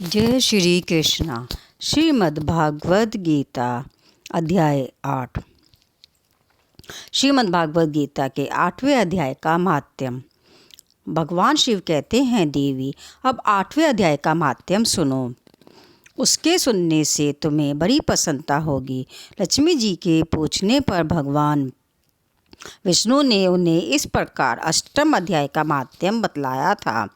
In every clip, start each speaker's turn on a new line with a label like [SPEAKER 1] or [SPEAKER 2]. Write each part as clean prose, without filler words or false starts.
[SPEAKER 1] जय श्री कृष्णा। श्रीमद् भागवत गीता अध्याय 8। श्रीमद् भागवत गीता के 8वें अध्याय का महात्म्य। भगवान शिव कहते हैं, देवी अब 8वें अध्याय का महात्म्य सुनो। उसके सुनने से तुम्हें बड़ी प्रसन्नता होगी। लक्ष्मी जी के पूछने पर भगवान विष्णु ने उन्हें इस प्रकार 8वें अध्याय का महात्म्य बतलाया था।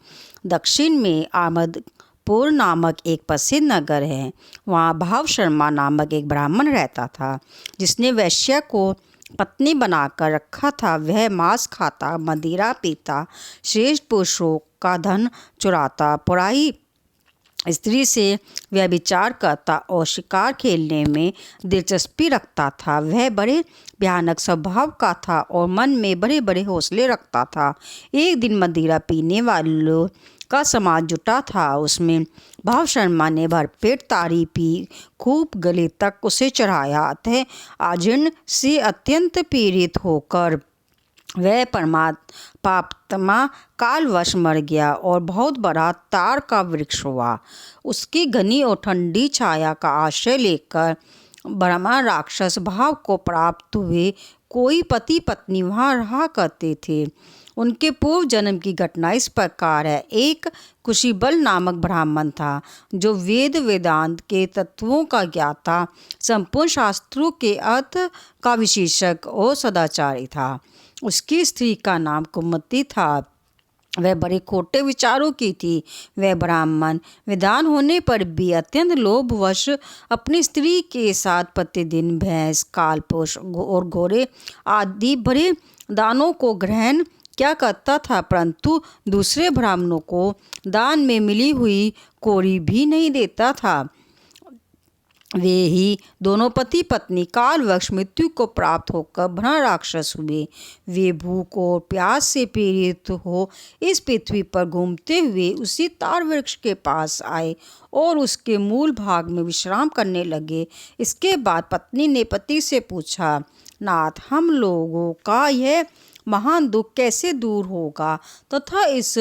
[SPEAKER 1] दक्षिण में आमदपुर नामक एक प्रसिद्ध नगर है। वहाँ भाव शर्मा नामक एक ब्राह्मण रहता था, जिसने वैश्या को पत्नी बनाकर रखा था। वह मांस खाता, मदिरा पीता, श्रेष्ठ पुरुषों का धन चुराता, पराई स्त्री से व्यभिचार करता और शिकार खेलने में दिलचस्पी रखता था। वह बड़े भयानक स्वभाव का था और मन में बड़े बड़े हौसले रखता था। एक दिन मदिरा पीने वालों का समाज जुटा था। उसमें भाव शर्मा ने भरपेट तारी पी, खूब गले तक उसे चढ़ाया। अतः आजीर्ण से अत्यंत पीड़ित होकर वह पापात्मा कालवश मर गया और बहुत बड़ा तार का वृक्ष हुआ। उसकी घनी और ठंडी छाया का आश्रय लेकर ब्रह्मा राक्षस भाव को प्राप्त हुए कोई पति पत्नी वहाँ रहा करते थे। उनके पूर्व जन्म की घटना इस प्रकार है। एक कुशीबल नामक ब्राह्मण था, जो वेदांत के तत्वों का ज्ञाता, संपूर्ण शास्त्रों के अर्थ का विशेषज्ञ और सदाचारी था। उसकी स्त्री का नाम कुमति था। वह बड़े खोटे विचारों की थी। वह ब्राह्मण विद्वान होने पर भी अत्यंत लोभवश अपनी स्त्री के साथ प्रतिदिन भैंस, कालपुष और घोड़े आदि बड़े दानों को ग्रहण क्या करता था, परंतु दूसरे ब्राह्मणों को दान में मिली हुई कौड़ी भी नहीं देता था। वे ही दोनों पति पत्नी कालवश मृत्यु को प्राप्त होकर ब्रह्म राक्षस हुए। वे भूख और प्यास से पीड़ित हो इस पृथ्वी पर घूमते हुए उसी तार वृक्ष के पास आए और उसके मूल भाग में विश्राम करने लगे। इसके बाद पत्नी ने पति से पूछा, नाथ, हम लोगों का यह महान दुख कैसे दूर होगा तथा इस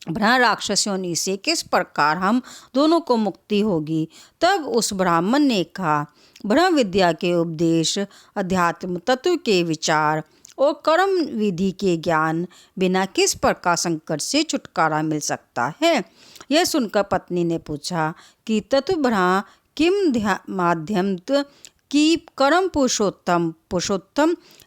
[SPEAKER 1] ब्रह्म राक्षस योनि से किस प्रकार हम दोनों को मुक्ति होगी। तब उस ब्राह्मण ने कहा, ब्रह्म विद्या के उपदेश, अध्यात्म तत्व के विचार और कर्म विधि के ज्ञान बिना किस प्रकार संकट से छुटकारा मिल सकता है। यह सुनकर पत्नी ने पूछा कि तत्व ब्रह्म किम माध्यम कि कर्म पुरुषोत्तम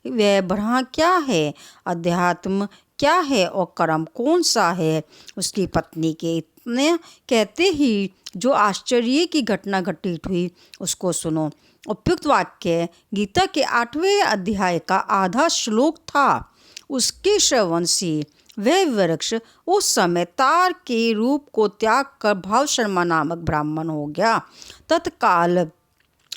[SPEAKER 1] वह ब्रह्म क्या है, अध्यात्म क्या है और कर्म कौन सा है। उसकी पत्नी के इतने कहते ही जो आश्चर्य की घटना घटित हुई उसको सुनो। उपयुक्त वाक्य गीता के 8वें अध्याय का आधा श्लोक था। उसके श्रवण से वह वृक्ष उस समय तार के रूप को त्याग कर भाव शर्मा नामक ब्राह्मण हो गया। तत्काल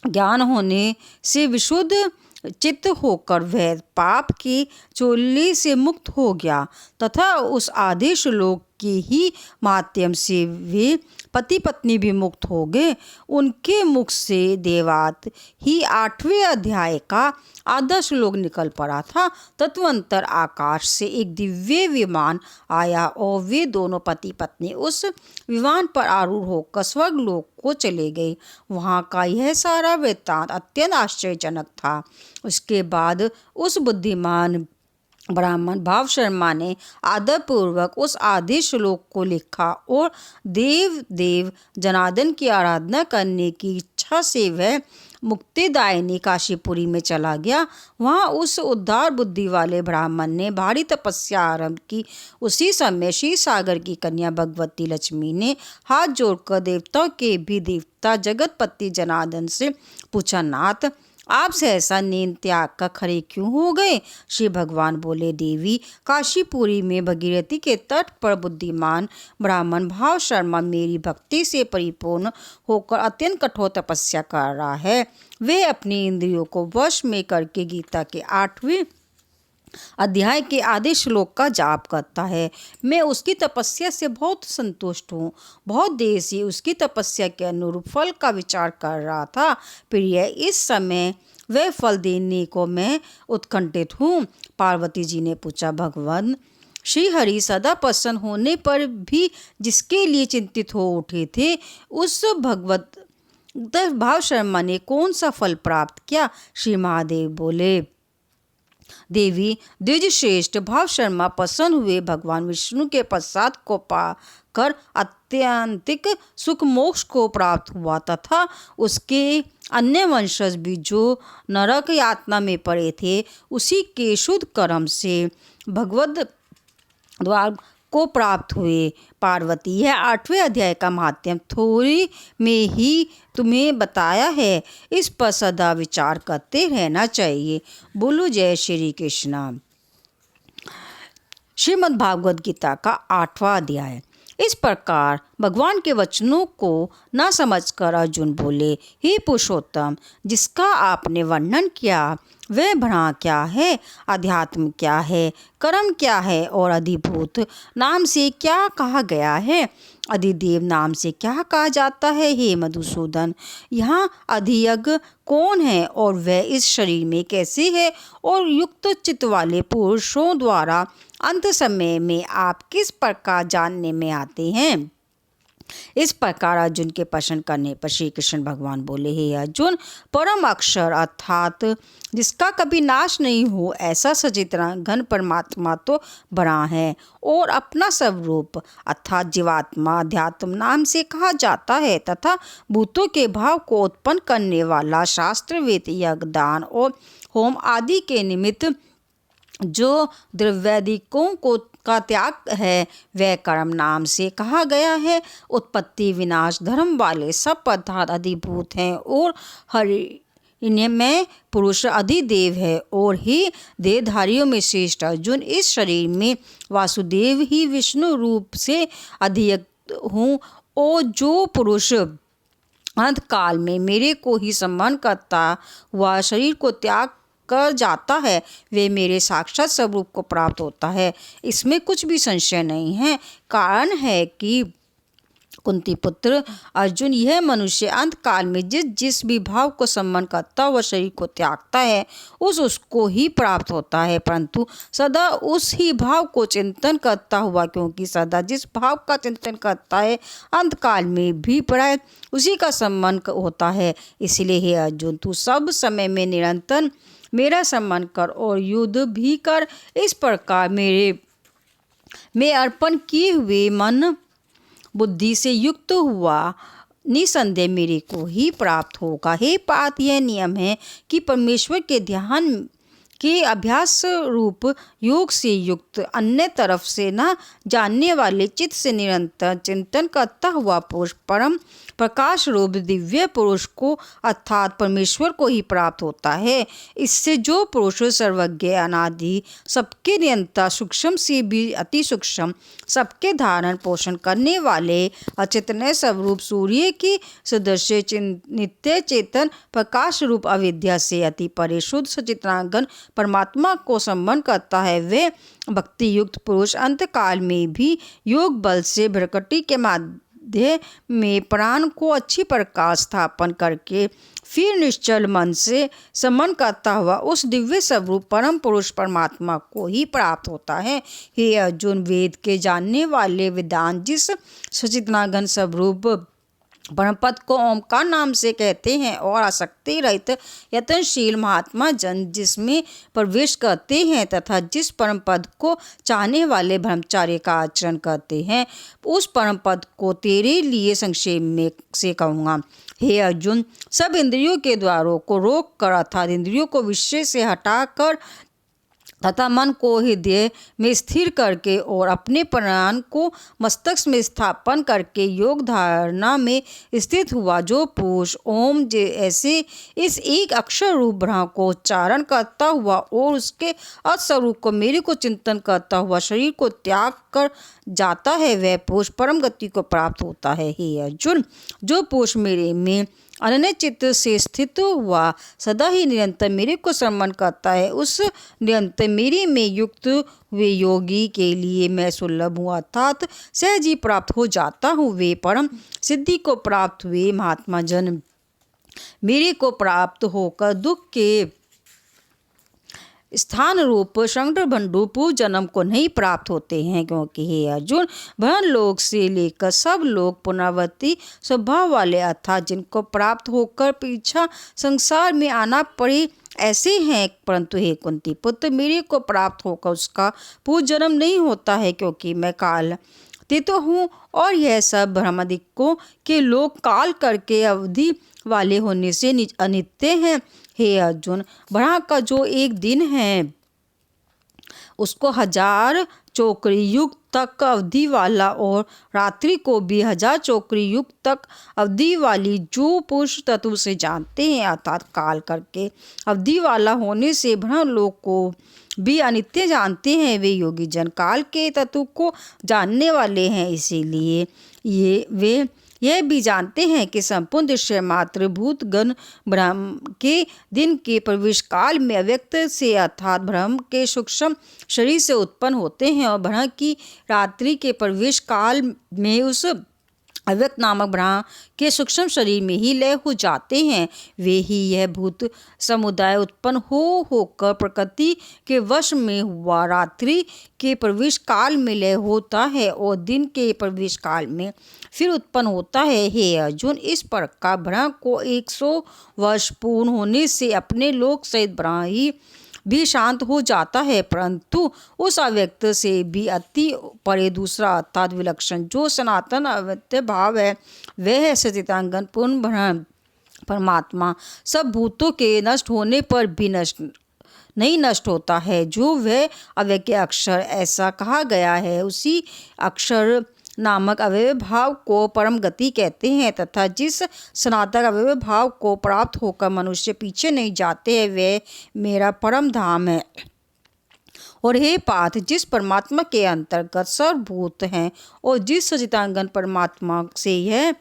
[SPEAKER 1] ज्ञान होने से विशुद्ध चित्त होकर वह पाप की चोली से मुक्त हो गया तथा उस आधे श्लोक के ही माध्यम से वे पति पत्नी भी मुक्त हो गए। उनके मुख से देवात ही 8वें अध्याय का आधा श्लोक निकल पड़ा था। तत्वंतर आकाश से एक दिव्य विमान आया और वे दोनों पति पत्नी उस विमान पर आरूढ़ होकर स्वर्गलोक को चले गए। वहाँ का यह सारा वृत्तांत अत्यंत आश्चर्यजनक था। उसके बाद उस बुद्धिमान ब्राह्मण भाव शर्मा ने आदरपूर्वक उस आधे श्लोक को लिखा और देव जनार्दन की आराधना करने की इच्छा से वह मुक्तिदायिनी काशीपुरी में चला गया। वहाँ उस उदार बुद्धि वाले ब्राह्मण ने भारी तपस्या आरंभ की। उसी समय क्षीर सागर की कन्या भगवती लक्ष्मी ने हाथ जोड़कर देवताओं के भी देवता जगतपति जनार्दन से पूछा, नाथ, आप सहसा नींद त्याग कर खड़े क्यों हो गए। श्री भगवान बोले, देवी, काशीपुरी में भगीरथी के तट पर बुद्धिमान ब्राह्मण भाव शर्मा मेरी भक्ति से परिपूर्ण होकर अत्यंत कठोर तपस्या कर रहा है। वे अपनी इंद्रियों को वश में करके गीता के 8वें अध्याय के आधे श्लोक का जाप करता है। मैं उसकी तपस्या से बहुत संतुष्ट हूँ। बहुत देर से उसकी तपस्या के अनुरूप फल का विचार कर रहा था। प्रिय, इस समय वह फल देने को मैं उत्कंठित हूँ। पार्वती जी ने पूछा, भगवान, श्री हरि सदा प्रसन्न होने पर भी जिसके लिए चिंतित हो उठे थे, उस भगवत भाव शर्मा ने कौन सा फल प्राप्त किया? श्री महादेव बोले, देवी द्विज श्रेष्ठ भाव शर्मा प्रसन्न हुए, भगवान विष्णु के प्रसाद को पाकर अत्यंतिक सुख मोक्ष को प्राप्त हुआ तथा उसके अन्य वंशज भी जो नरक यातना में पड़े थे, उसी के शुद्ध कर्म से भगवद द्वार को प्राप्त हुए। पार्वती, यह 8वें अध्याय का महात्म्य थोड़ी में ही तुम्हें बताया है, इस पर सदा विचार करते रहना चाहिए। बोलो जय श्री कृष्ण। श्रीमद् भागवत गीता का 8वां अध्याय। इस प्रकार भगवान के वचनों को न समझकर अर्जुन बोले, हे पुरुषोत्तम, जिसका आपने वर्णन किया वह भ्रम क्या है, अध्यात्म क्या है, कर्म क्या है और अधिभूत नाम से क्या कहा गया है, अधिदेव नाम से क्या कहा जाता है? हे मधुसूदन, यहाँ अधियज्ञ कौन है और वह इस शरीर में कैसे है, और युक्त चित्त वाले पुरुषों द्वारा अंत समय में आप किस प्रकार जानने में आते हैं? इस प्रकार अर्जुन के प्रश्न करने पर श्री कृष्ण भगवान बोले, हे अर्जुन, परम अक्षर अर्थात जिसका कभी नाश नहीं हो, ऐसा सचित्र घन परमात्मा तो बड़ा है और अपना स्वरूप अर्थात जीवात्मा अध्यात्म नाम से कहा जाता है तथा भूतों के भाव को उत्पन्न करने वाला शास्त्र वेद यज्ञ दान और होम आदि के निमित्त जो द्रव्यादिकों को का त्याग है, वह कर्म नाम से कहा गया है। उत्पत्ति विनाश धर्म वाले सब पदार्थ अधिभूत हैं और हरिण्यमय पुरुष अधिदेव है। और ही देहधारियों में श्रेष्ठ अर्जुन, इस शरीर में वासुदेव ही विष्णु रूप से अधियक्त हूँ, और जो पुरुष अंत काल में मेरे को ही सम्मान करता हुआ शरीर को त्याग कर जाता है, वे मेरे साक्षात स्वरूप को प्राप्त होता है। इसमें कुछ भी संशय नहीं है। कारण है कि कुंती पुत्र अर्जुन, यह मनुष्य अंत काल में जिस भी भाव को सम्मान करता हुआ शरीर को त्यागता है, उसको ही प्राप्त होता है, परंतु सदा उस ही भाव को चिंतन करता हुआ, क्योंकि सदा जिस भाव का चिंतन करता है अंत काल में भी प्राय उसी का सम्मान होता है। इसलिए हे अर्जुन, तू सब समय में निरंतर मेरा सम्मान कर और युद्ध भी कर। इस प्रकार मेरे में अर्पण किए हुए मन बुद्धि से युक्त हुआ निसंदेह मेरे को ही प्राप्त होगा। हे पार्थ, यह नियम है कि परमेश्वर के ध्यान के अभ्यास रूप योग से युक्त अन्य तरफ से न जानने वाले चित्त से निरंतर चिंतन करता हुआ पुरुष परम प्रकाश रूप दिव्य पुरुष को अर्थात परमेश्वर को ही प्राप्त होता है। इससे जो पुरुष सर्वज्ञ अनादि सबके नियंता सूक्ष्म से भी अति सूक्ष्म सबके धारण पोषण करने वाले अचेतन स्वरूप सूर्य की सदृश नित्य चेतन प्रकाश रूप अविद्या से अति परे शुद्ध सचित्रांगन परमात्मा को संबंध करता है, वे भक्ति युक्त पुरुष अंत काल में भी योग बल से भ्रकटी के माध्य में प्राण को अच्छी प्रकार स्थापन करके फिर निश्चल मन से समन करता हुआ उस दिव्य स्वरूप परम पुरुष परमात्मा को ही प्राप्त होता है। हे अर्जुन, वेद के जानने वाले वेदांत जिस सचिदानंद स्वरूप परमपद को ओमकार नाम से कहते हैं और आसक्ति रहित यत्नशील महात्मा जन जिसमें प्रवेश करते हैं तथा जिस परम पद को चाहने वाले ब्रह्मचार्य का आचरण करते हैं, उस परम पद को तेरे लिए संक्षेप में से कहूँगा। हे अर्जुन, सब इंद्रियों के द्वारों को रोक कर अर्थात इंद्रियों को विषय से हटाकर तथा मन को हृदय में स्थिर करके और अपने प्राण को मस्तक में स्थापन करके योग धारणा में स्थित हुआ जो पुरुष ओम ऐसे इस एक अक्षर रूप ब्रह्म को उच्चारण करता हुआ और उसके अस्वरूप को मेरे को चिंतन करता हुआ शरीर को त्याग कर जाता है, वह पुरुष परम गति को प्राप्त होता है। हे अर्जुन, जो पुरुष मेरे में अनन्य चित्त से स्थित हुआ सदा ही निरंतर मेरे को सम्मान करता है, उस निरंतर मेरे में युक्त हुए योगी के लिए मैं सुलभ हूँ अर्थात सहज ही प्राप्त हो जाता हूँ। वे परम सिद्धि को प्राप्त हुए महात्मा जन मेरे को प्राप्त होकर दुख के स्थान रूप षड्भंडु पूर्व जन्म को नहीं प्राप्त होते हैं, क्योंकि हे अर्जुन, ब्रह्म लोक से लेकर सब लोग पुनरावृत्ति स्वभाव वाले अर्थात जिनको प्राप्त होकर पीछा संसार में आना पड़े ऐसे हैं। परंतु हे कुंती पुत्र, मेरे को प्राप्त होकर उसका पूर्व जन्म नहीं होता है, क्योंकि मैं काल तो हूँ और यह सब ब्रह्मादिकों के लोग काल करके अवधि वाले होने से अनित्य हैं। हे अर्जुन, ब्रह्मा का जो एक दिन है उसको 1000 चौकड़ी युग तक अवधि वाला और रात्रि को भी 1000 चौकड़ी युग तक अवधि वाली जो पुरुष तत्व से जानते हैं अर्थात काल करके अवधि वाला होने से ब्रह्म लोक को भी अनित्य जानते हैं, वे योगी जन काल के तत्व को जानने वाले हैं। इसीलिए वे यह भी जानते हैं कि संपूर्ण दृश्य मात्र भूत गण ब्रह्म के दिन के प्रवेश काल में अव्यक्त से अर्थात ब्रह्म के सूक्ष्म शरीर से उत्पन्न होते हैं और ब्रह्म की रात्रि के प्रवेश काल में उस अव्यक्त नामक ब्रह्म के सूक्ष्म शरीर में ही लय हो जाते हैं। वे ही यह भूत समुदाय उत्पन्न होकर प्रकृति के वश में हुआ रात्रि के प्रवेश काल में लय होता है और दिन के प्रवेश काल में फिर उत्पन्न होता है। हे अर्जुन, इस प्रकार ब्रह्म को 100 वर्ष पूर्ण होने से अपने लोक सहित ब्रह्म ही भी शांत हो जाता है, परंतु उस अव्यक्त से भी अति परे दूसरा अर्थात विलक्षण जो सनातन अव्यक्त भाव है वह है सच्चिदानंद पूर्ण ब्रह्म परमात्मा। सब भूतों के नष्ट होने पर भी नहीं नष्ट होता है, जो वह अव्यक्त अक्षर ऐसा कहा गया है। उसी अक्षर नामक अवयव भाव को परम गति कहते हैं तथा जिस सनातन अवयव भाव को प्राप्त होकर मनुष्य पीछे नहीं जाते हैं वह मेरा परम धाम है। और हे पार्थ, जिस परमात्मा के अंतर्गत सर्वभूत हैं और जिस सच्चिदानंद परमात्मा से यह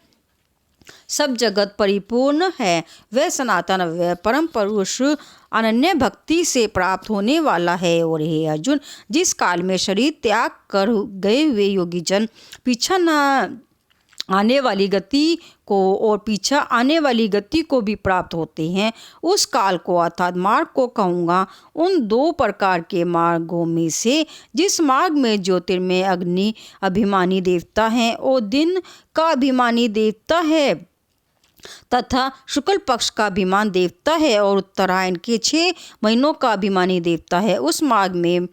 [SPEAKER 1] सब जगत परिपूर्ण है वह सनातन अव्यय परम पुरुष अनन्य भक्ति से प्राप्त होने वाला है। और हे अर्जुन, जिस काल में शरीर त्याग कर गए हुए योगी जन पीछा न आने वाली गति को और पीछा आने वाली गति को भी प्राप्त होते हैं, उस काल को अर्थात मार्ग को कहूँगा। उन 2 प्रकार के मार्गों में से जिस मार्ग में ज्योतिर्मय अग्नि अभिमानी देवता है और दिन का अभिमानी देवता है तथा शुक्ल पक्ष का अभिमान देवता है और उत्तरायण के 6 महीनों का अभिमानी देवता है, उस मार्ग में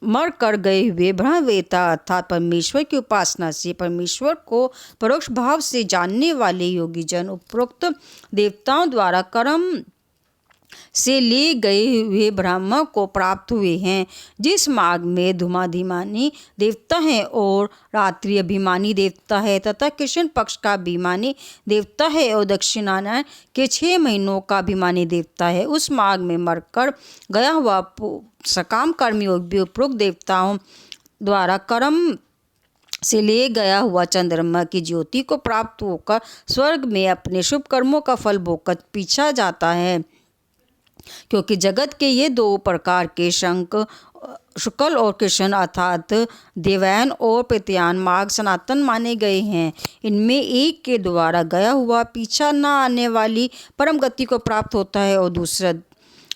[SPEAKER 1] मर कर गए हुए ब्रह्मवेता अर्थात परमेश्वर की उपासना से परमेश्वर को परोक्ष भाव से जानने वाले योगी जन उपरोक्त देवताओं द्वारा कर्म से ले गए हुए ब्रह्म को प्राप्त हुए हैं। जिस मार्ग में धूमाधिमानी देवता है और रात्रि अभिमानी देवता है तथा कृष्ण पक्ष का अभिमानी देवता है और दक्षिणायन के 6 महीनों का अभिमानी देवता है, उस मार्ग में मरकर गया हुआ सकाम कर्मयोग भी उपरोक्त देवताओं द्वारा कर्म से ले गया हुआ चंद्रमा की ज्योति को प्राप्त होकर स्वर्ग में अपने शुभ कर्मों का फल भोगकर पीछा जाता है। क्योंकि जगत के ये 2 प्रकार के शंख शुक्ल और कृष्ण अर्थात देवयान और प्रत्यायन मार्ग सनातन माने गए हैं। इनमें एक के द्वारा गया हुआ पीछा न आने वाली परम गति को प्राप्त होता है और दूसरा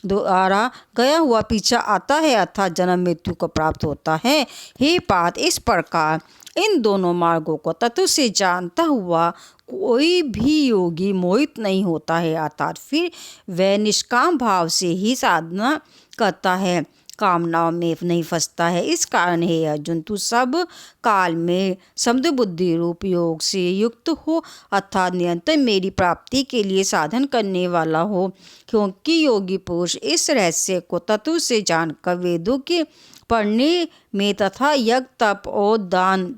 [SPEAKER 1] द्वारा गया हुआ पीछा आता है अर्थात जन्म मृत्यु को प्राप्त होता है। हे पार्थ, इस प्रकार इन दोनों मार्गों को तत्व से जानता हुआ कोई भी योगी मोहित नहीं होता है अर्थात फिर वह निष्काम भाव से ही साधना करता है, कामनाओं में नहीं फंसता है। इस कारण हे अर्जुन, तू सब काल में समझ बुद्धि रूप योग से युक्त हो अर्थात निरंतर मेरी प्राप्ति के लिए साधन करने वाला हो, क्योंकि योगी पुरुष इस रहस्य को तत्व से जानकर वेदों के पढ़ने में तथा यज्ञ तप और दान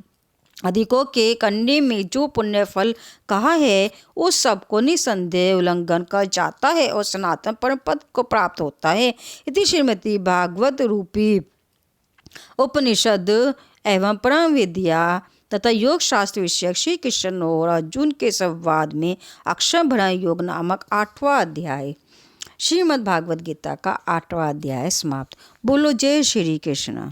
[SPEAKER 1] अधिकों के करने में जो पुण्य फल कहा है उस सब को निसंदेह उल्लंघन कर जाता है और सनातन परम पद को प्राप्त होता है। इति श्रीमद् भागवत रूपी उपनिषद एवं परम विद्या तथा योग शास्त्र विषयक श्री कृष्ण और अर्जुन के संवाद में अक्षर ब्रह्म योग नामक 8वां अध्याय श्रीमद् भागवत गीता का 8वां अध्याय समाप्त। बोलो जय श्री कृष्ण।